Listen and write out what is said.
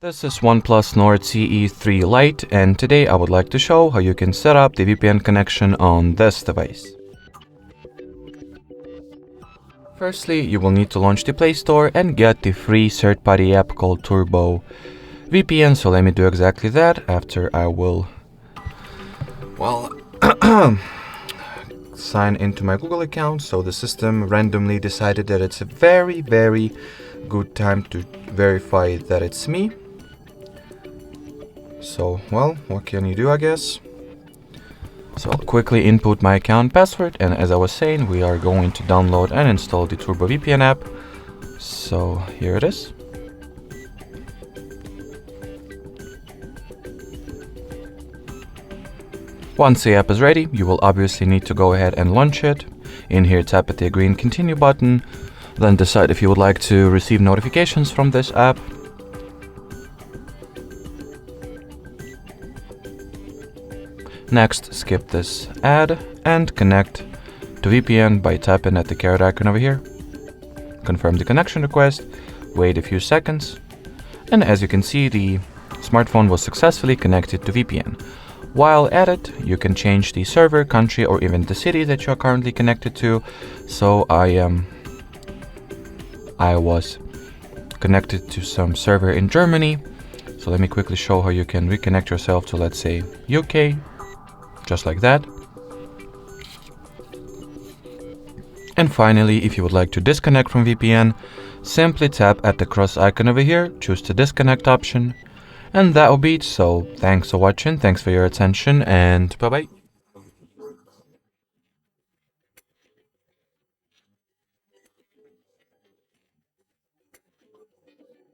This is ONEPLUS Nord CE3 Lite, and today I would like to show how you can set up the VPN connection on this device. Firstly, you will need to launch the Play Store and get the free third-party app called Turbo VPN, so let me do exactly that after I will, sign into my Google account. So the system randomly decided that it's a very good time to verify that it's me. So, what can you do, I guess? So I'll quickly input my account password, and as I was saying, we are going to download and install the Turbo VPN app. So here it is. Once the app is ready, you will obviously need to go ahead and launch it. In here, tap at the green continue button, then decide if you would like to receive notifications from this app. Next, skip this ad and connect to VPN by tapping at the caret icon over here. Confirm the connection request, wait a few seconds, and as you can see, the smartphone was successfully connected to VPN. While at it, you can change the server, country, or even the city that you are currently connected to. So I was connected to some server in Germany. So let me quickly show how you can reconnect yourself to, let's say, UK. Just like that. And finally, if you would like to disconnect from VPN, simply tap at the cross icon over here, choose the disconnect option, and that will be it. So thanks for watching, thanks for your attention, and bye bye.